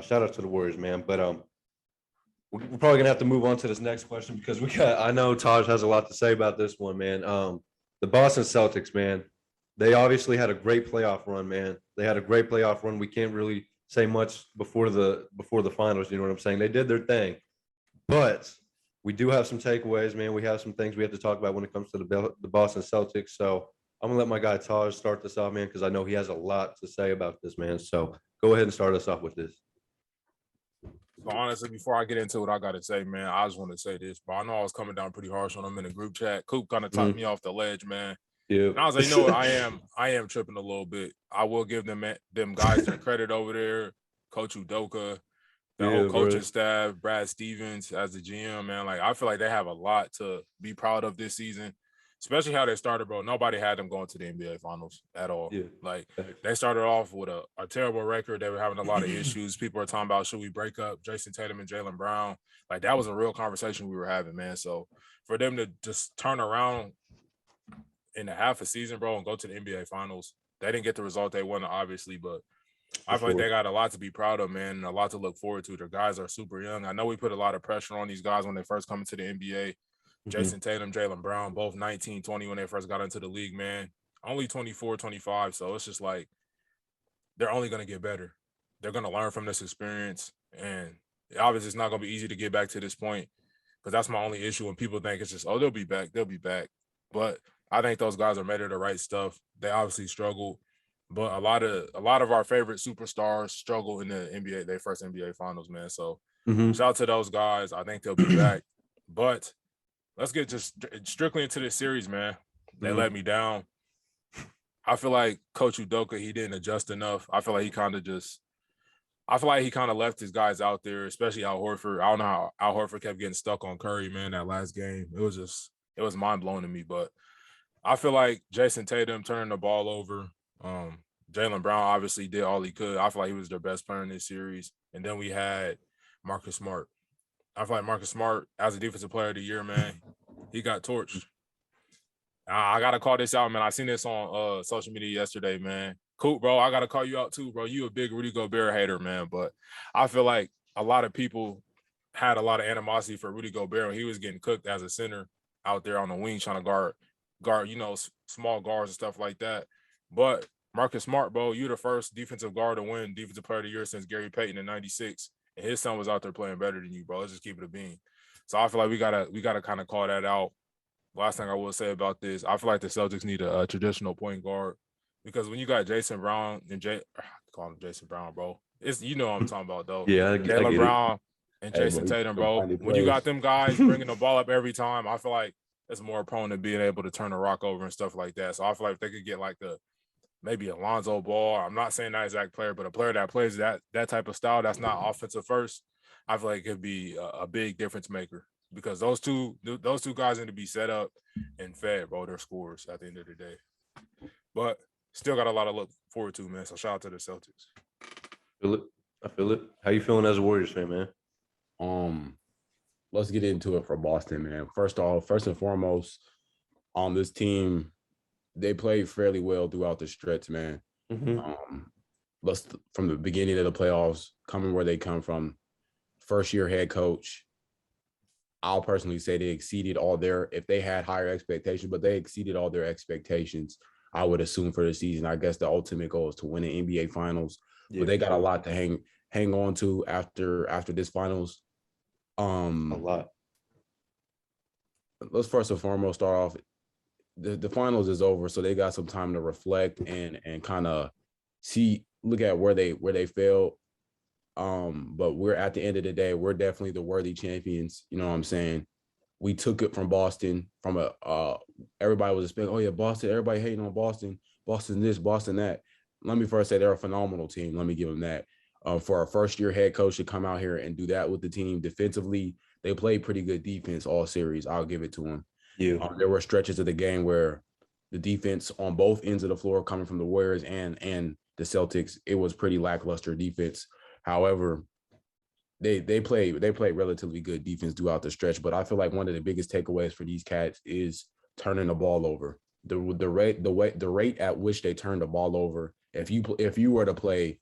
shout out to the Warriors, man. But we're probably gonna have to move on to this next question because I know Taj has a lot to say about this one, man. The Boston Celtics, man. They obviously had a great playoff run, man. They had a great playoff run. We can't really say much before the finals. You know what I'm saying? They did their thing, but we do have some takeaways, man. We have some things we have to talk about when it comes to the Boston Celtics. So I'm gonna let my guy Taj start this off, man, because I know he has a lot to say about this, man. So go ahead and start us off with this. So honestly, before I get into what I got to say, man, I just want to say this, but I know I was coming down pretty harsh on him in the group chat. Coop kind of talked me off the ledge, man. Yeah. And I was like, you know what, I am tripping a little bit. I will give them guys their credit over there, Coach Udoka, the whole coaching staff, Brad Stevens as the GM, man. Like, I feel like they have a lot to be proud of this season, especially how they started, bro. Nobody had them going to the NBA Finals at all. Yeah. Like, they started off with a terrible record. They were having a lot of issues. People are talking about, should we break up Jason Tatum and Jaylen Brown? Like, that was a real conversation we were having, man. So for them to just turn around in a half a season, bro, and go to the NBA Finals, they didn't get the result they wanted, obviously, but I feel like they got a lot to be proud of, man, and a lot to look forward to. Their guys are super young. I know we put a lot of pressure on these guys when they first come into the NBA. Jason Tatum, Jaylen Brown, both 19, 20 when they first got into the league, man. Only 24, 25, so it's just like they're only going to get better. They're going to learn from this experience, and obviously it's not going to be easy to get back to this point because that's my only issue when people think it's just, oh, they'll be back. But I think those guys are made of the right stuff. They obviously struggled. But a lot of our favorite superstars struggle in the NBA, their first NBA Finals, man. So shout out to those guys. I think they'll be back. But let's get just strictly into this series, man. They let me down. I feel like Coach Udoka, he didn't adjust enough. I feel like he kind of left his guys out there, especially Al Horford. I don't know how Al Horford kept getting stuck on Curry, man, that last game. It was mind-blowing to me. But I feel like Jason Tatum turning the ball over. Jaylen Brown obviously did all he could. I feel like he was their best player in this series. And then we had Marcus Smart. I feel like Marcus Smart, as a defensive player of the year, man, he got torched. I got to call this out, man. I seen this on social media yesterday, man. Cool, bro. I got to call you out too, bro. You a big Rudy Gobert hater, man. But I feel like a lot of people had a lot of animosity for Rudy Gobert when he was getting cooked as a center out there on the wing trying to guard, small guards and stuff like that. But Marcus Smart, bro, you're the first defensive guard to win Defensive Player of the Year since Gary Payton in '96, and his son was out there playing better than you, bro. Let's just keep it a bean. So I feel like we gotta kind of call that out. Last thing I will say about this, I feel like the Celtics need a traditional point guard because when you got Jason Brown and call him Jason Brown, bro. It's what I'm talking about though. Yeah, Jaylen Brown and Jason Tatum, bro. When you got them guys bringing the ball up every time, I feel like it's more prone to being able to turn the rock over and stuff like that. So I feel like if they could get like maybe Alonzo Ball, I'm not saying that exact player, but a player that plays that type of style that's not offensive first, I feel like it could be a big difference maker because those two guys need to be set up and fed, bro. They're scorers at the end of the day. But still got a lot to look forward to, man. So shout out to the Celtics. I feel it. How you feeling as a Warriors fan, man? Let's get into it for Boston, man. First and foremost, on this team, they played fairly well throughout the stretch, man. From the beginning of the playoffs, coming where they come from, first-year head coach, I'll personally say they exceeded if they had higher expectations, but they exceeded all their expectations, I would assume, for the season. I guess the ultimate goal is to win the NBA Finals, but they got a lot to hang on to after this Finals. A lot. Let's first and foremost start off. The Finals is over, so they got some time to reflect and kind of look at where they failed. But we're at the end of the day, we're definitely the worthy champions. You know what I'm saying? We took it from Boston from everybody was expecting, oh yeah, Boston, everybody hating on Boston, Boston this, Boston that. Let me first say they're a phenomenal team. Let me give them that. For a first-year head coach to come out here and do that with the team defensively, they played pretty good defense all series. I'll give it to them. Yeah. There were stretches of the game where the defense on both ends of the floor, coming from the Warriors and the Celtics, it was pretty lackluster defense. However, they played relatively good defense throughout the stretch. But I feel like one of the biggest takeaways for these cats is turning the ball over. The rate at which they turn the ball over. If you were to play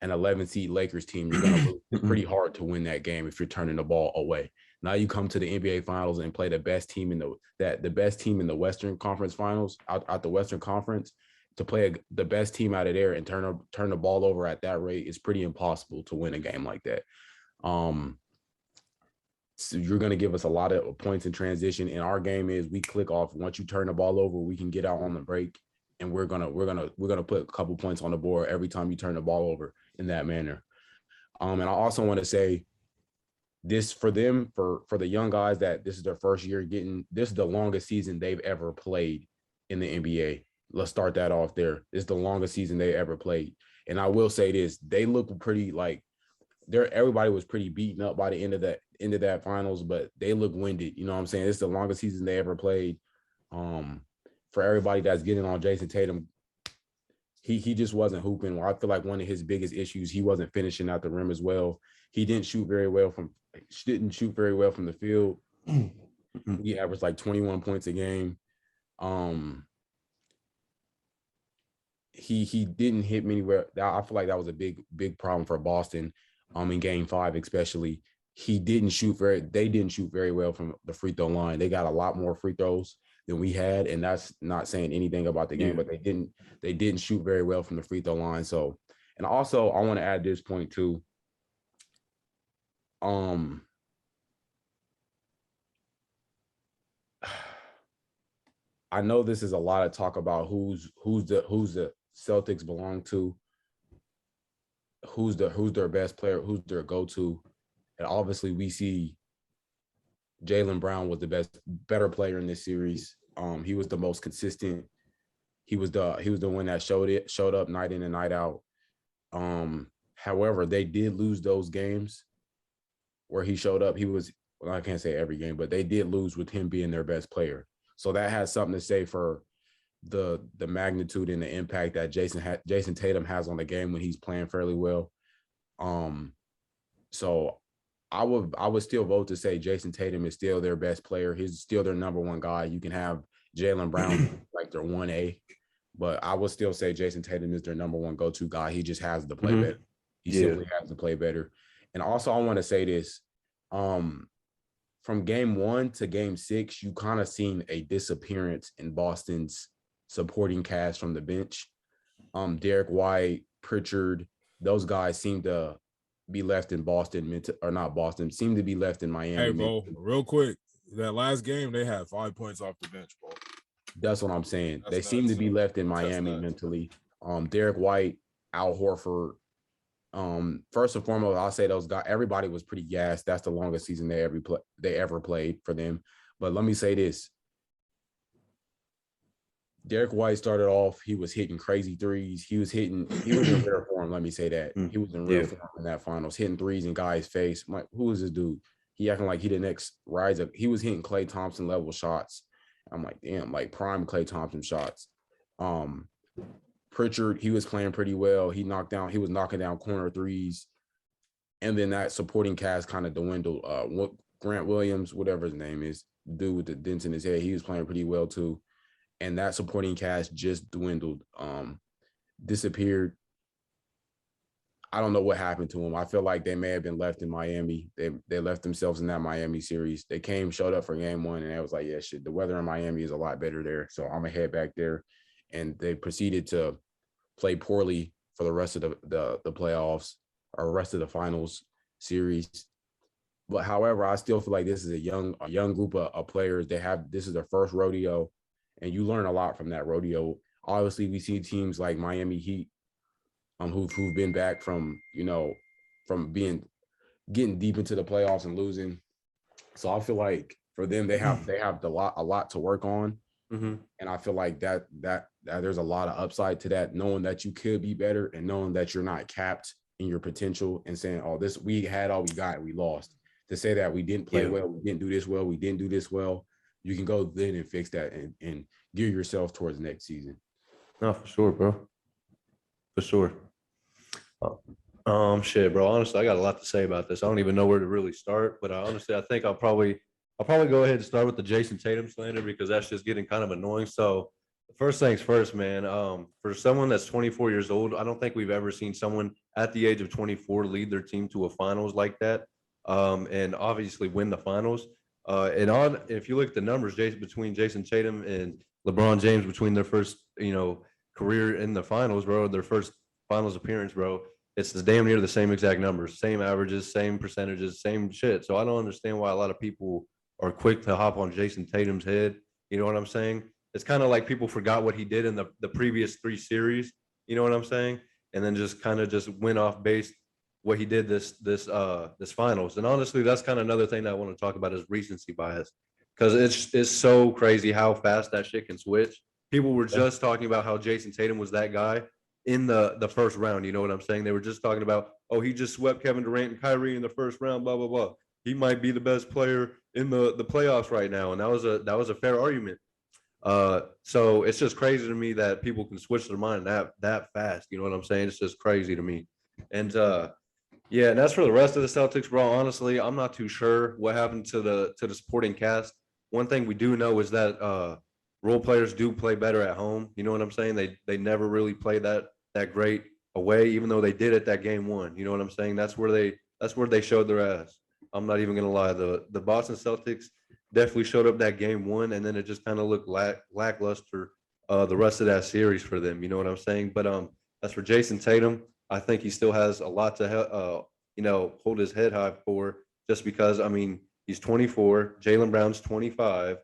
an 11 seed Lakers team, you're going to lose. It's pretty hard to win that game if you're turning the ball away. Now you come to the NBA Finals and play the best team in the Western Conference Finals out the Western Conference. To play the best team out of there and turn the ball over at that rate is pretty impossible to win a game like that. So you're going to give us a lot of points in transition. And our game is we click off. Once you turn the ball over, we can get out on the break, and we're gonna put a couple points on the board every time you turn the ball over in that manner. And I also want to say this for them, for the young guys, that this is their first year this is the longest season they've ever played in the NBA. Let's start that off there. This is the longest season they ever played. And I will say this, they look pretty like everybody was pretty beaten up by the end of that finals, but they look winded. You know what I'm saying? It's the longest season they ever played. For everybody that's getting on Jason Tatum, he just wasn't hooping. I feel like one of his biggest issues, he wasn't finishing out the rim as well. He didn't shoot very well from the field. He averaged like 21 points a game. He didn't hit many where. I feel like that was a big problem for Boston. In Game 5 especially, they didn't shoot very well from the free throw line. They got a lot more free throws than we had, and that's not saying anything about the game, but they didn't shoot very well from the free throw line. So, and also I want to add this point too. I know this is a lot of talk about who's the Celtics belong to, who's their best player, who's their go-to. And obviously we see Jaylen Brown was the better player in this series. He was the most consistent. He was the one that showed up night in and night out. However, they did lose those games where he showed up. I can't say every game, but they did lose with him being their best player. So that has something to say for the magnitude and the impact that Jason Tatum has on the game when he's playing fairly well. So I would still vote to say Jason Tatum is still their best player. He's still their number one guy. You can have Jaylen Brown like their 1A, but I would still say Jason Tatum is their number one go-to guy. He just has to play better. He simply has to play better. And also I want to say this, from Game 1 to Game 6, you kind of seen a disappearance in Boston's supporting cast from the bench. Derek White, Pritchard, those guys seem to be left in Boston, seem to be left in Miami. Hey, bro, real quick, that last game, they had 5 points off the bench, bro. That's what I'm saying. They seem to be left in Miami mentally. Derek White, Al Horford. First and foremost, I'll say those guys, everybody was pretty gassed. That's the longest season they ever played for them. But let me say this. Derek White started off, he was hitting crazy threes. He was in rare form, let me say that. He was in rare form in that finals, hitting threes in guys' face. I'm like, who is this dude? He acting like he the next rise up. He was hitting Klay Thompson level shots. I'm like, damn, like prime Klay Thompson shots. Pritchard, he was playing pretty well. He was knocking down corner threes. And then that supporting cast kind of dwindled. Grant Williams, whatever his name is, the dude with the dents in his head, he was playing pretty well too. And that supporting cast just dwindled, disappeared. I don't know what happened to them. I feel like they may have been left in Miami. They left themselves in that Miami series. They showed up for Game 1, and I was like, yeah, shit, the weather in Miami is a lot better there. So I'm going to head back there. And they proceeded to play poorly for the rest of the playoffs or rest of the finals series. But however, I still feel like this is a young group of players. This is their first rodeo, and you learn a lot from that rodeo. Obviously, we see teams like Miami Heat, who've been back from getting deep into the playoffs and losing. So I feel like for them, they have a lot to work on. And I feel like that there's a lot of upside to that, knowing that you could be better and knowing that you're not capped in your potential and saying, oh, we had all we got, we lost. To say that we didn't play well, we didn't do this well, we didn't do this well, you can go then and fix that and gear yourself towards next season. No, for sure, bro. For sure. Shit, bro. Honestly, I got a lot to say about this. I don't even know where to really start, but I think I'll probably go ahead and start with the Jason Tatum slander because that's just getting kind of annoying. So First things first, man. For someone that's 24 years old, I don't think we've ever seen someone at the age of 24 lead their team to a finals like that, and obviously win the finals. If you look at the numbers, between Jason Tatum and LeBron James, between their first, career in the finals, bro, their first finals appearance, bro, it's the damn near the same exact numbers, same averages, same percentages, same shit. So I don't understand why a lot of people are quick to hop on Jason Tatum's head. You know what I'm saying? It's kind of like people forgot what he did in the previous 3 series. You know what I'm saying? And then just kind of just went off base what he did this finals. And honestly, that's kind of another thing that I want to talk about is recency bias, because it's so crazy how fast that shit can switch. People were just talking about how Jason Tatum was that guy in the first round. You know what I'm saying? They were just talking about, oh, he just swept Kevin Durant and Kyrie in the first round, blah blah blah. He might be the best player in the playoffs right now, and that was a fair argument. So it's just crazy to me that people can switch their mind that fast. You know what I'm saying? It's just crazy to me. And yeah, and as for the rest of the Celtics, bro, honestly, I'm not too sure what happened to the supporting cast. One thing we do know is that role players do play better at home. You know what I'm saying? They never really play that great away, even though they did at that game one. You know what I'm saying? That's where they showed their ass. I'm not even gonna lie. The Boston Celtics definitely showed up that game one, and then it just kind of looked lackluster the rest of that series for them. You know what I'm saying? But as for Jason Tatum, I think he still has a lot to hold his head high for, just because, I mean, he's 24, Jaylen Brown's 25.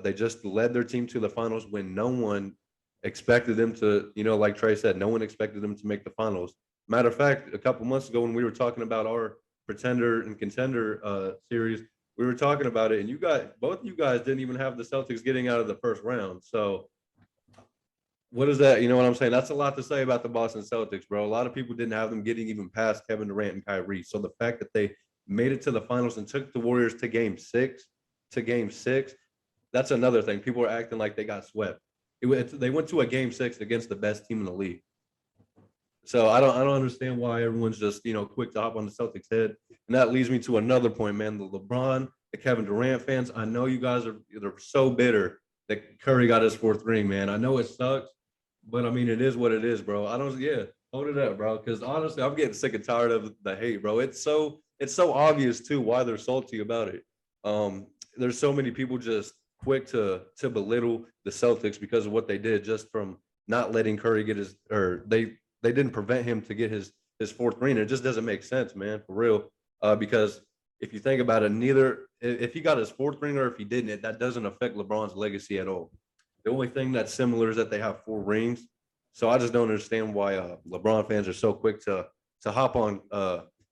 They just led their team to the finals when no one expected them to, like Trey said, no one expected them to make the finals. Matter of fact, a couple months ago when we were talking about our pretender and contender series, we were talking about it, and both of you guys didn't even have the Celtics getting out of the first round. So what is that? You know what I'm saying? That's a lot to say about the Boston Celtics, bro. A lot of people didn't have them getting even past Kevin Durant and Kyrie. So the fact that they made it to the finals and took the Warriors to game six, that's another thing. People are acting like they got swept. They went to a game 6 against the best team in the league. So I don't understand why everyone's just, quick to hop on the Celtics head. And that leads me to another point, man. The LeBron, the Kevin Durant fans, I know you guys they're so bitter that Curry got his 4th ring, man. I know it sucks, but I mean, it is what it is, bro. Hold it up, bro. Because honestly, I'm getting sick and tired of the hate, bro. It's so obvious too why they're salty about it. There's so many people just quick to belittle the Celtics because of what they did, just from not letting Curry get they didn't prevent him to get his 4th ring. It just doesn't make sense, man, for real. Because if you think about it, neither if he got his 4th ring or if he didn't, that doesn't affect LeBron's legacy at all. The only thing that's similar is that they have 4 rings. So I just don't understand why LeBron fans are so quick to hop on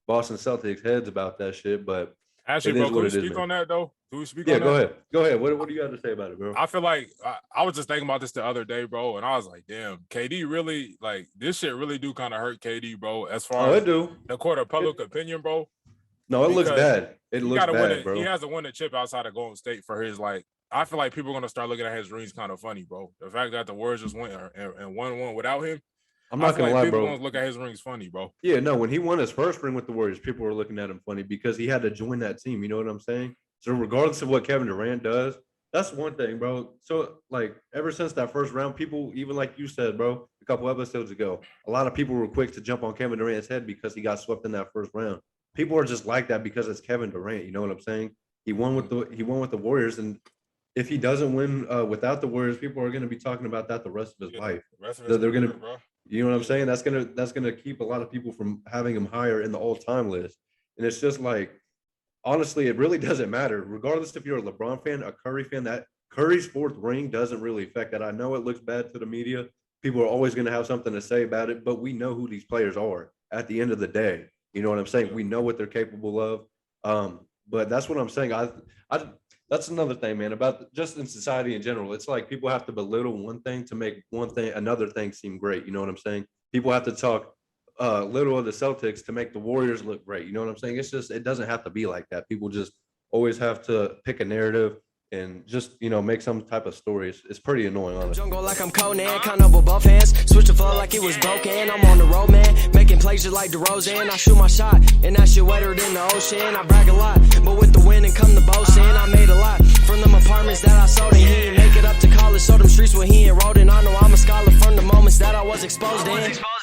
Boston Celtics heads about that shit. But actually, bro, can we speak on that though? Can we speak on that? Yeah, go ahead. What do you have to say about it, bro? I feel like I was just thinking about this the other day, bro, and I was like, damn, KD really, like, this shit really do kind of hurt KD, bro, as far as the court of public opinion, bro. No, it looks bad. It looks bad, bro. He has to win a chip outside of Golden State for his, like, I feel like people are going to start looking at his rings kind of funny, bro. The fact that the Warriors just went and won one without him, I'm not going to lie, people bro. People going to look at his rings funny, bro. Yeah, no, when he won his 1st ring with the Warriors, people were looking at him funny because he had to join that team. You know what I'm saying? So regardless of what Kevin Durant does, that's one thing, bro. So, like, ever since that 1st round, people, even like you said, bro, a couple episodes ago, a lot of people were quick to jump on Kevin Durant's head because he got swept in that 1st round. People are just like that because it's Kevin Durant. You know what I'm saying? He won with the Warriors, and if he doesn't win without the Warriors, people are going to be talking about that the rest of his life. They're going to, you know what I'm saying? That's gonna keep a lot of people from having him higher in the all-time list. And it's just like, honestly, it really doesn't matter. Regardless if you're a LeBron fan, a Curry fan, that Curry's 4th ring doesn't really affect that. I know it looks bad to the media. People are always going to have something to say about it, but we know who these players are at the end of the day. You know what I'm saying? We know what they're capable of. But that's what I'm saying. That's another thing, man, about just in society in general. It's like people have to belittle one thing to make another thing seem great. You know what I'm saying? People have to talk little of the Celtics to make the Warriors look great. You know what I'm saying? It's just, it doesn't have to be like that. People just always have to pick a narrative and just, make some type of story. It's pretty annoying, honestly. Jungle like I'm Conan, kind of with both hands. Switch the flow like it was broken. I'm on the road, man. Making plays just like DeRozan. I shoot my shot, and that shit wetter than the ocean. I brag a lot, but with the wind and come the boast in. I made a lot from them apartments that I sold, and he didn't make it up to college, so them streets streets where he enrolled, and I know I'm a scholar from the moments that I was exposed in.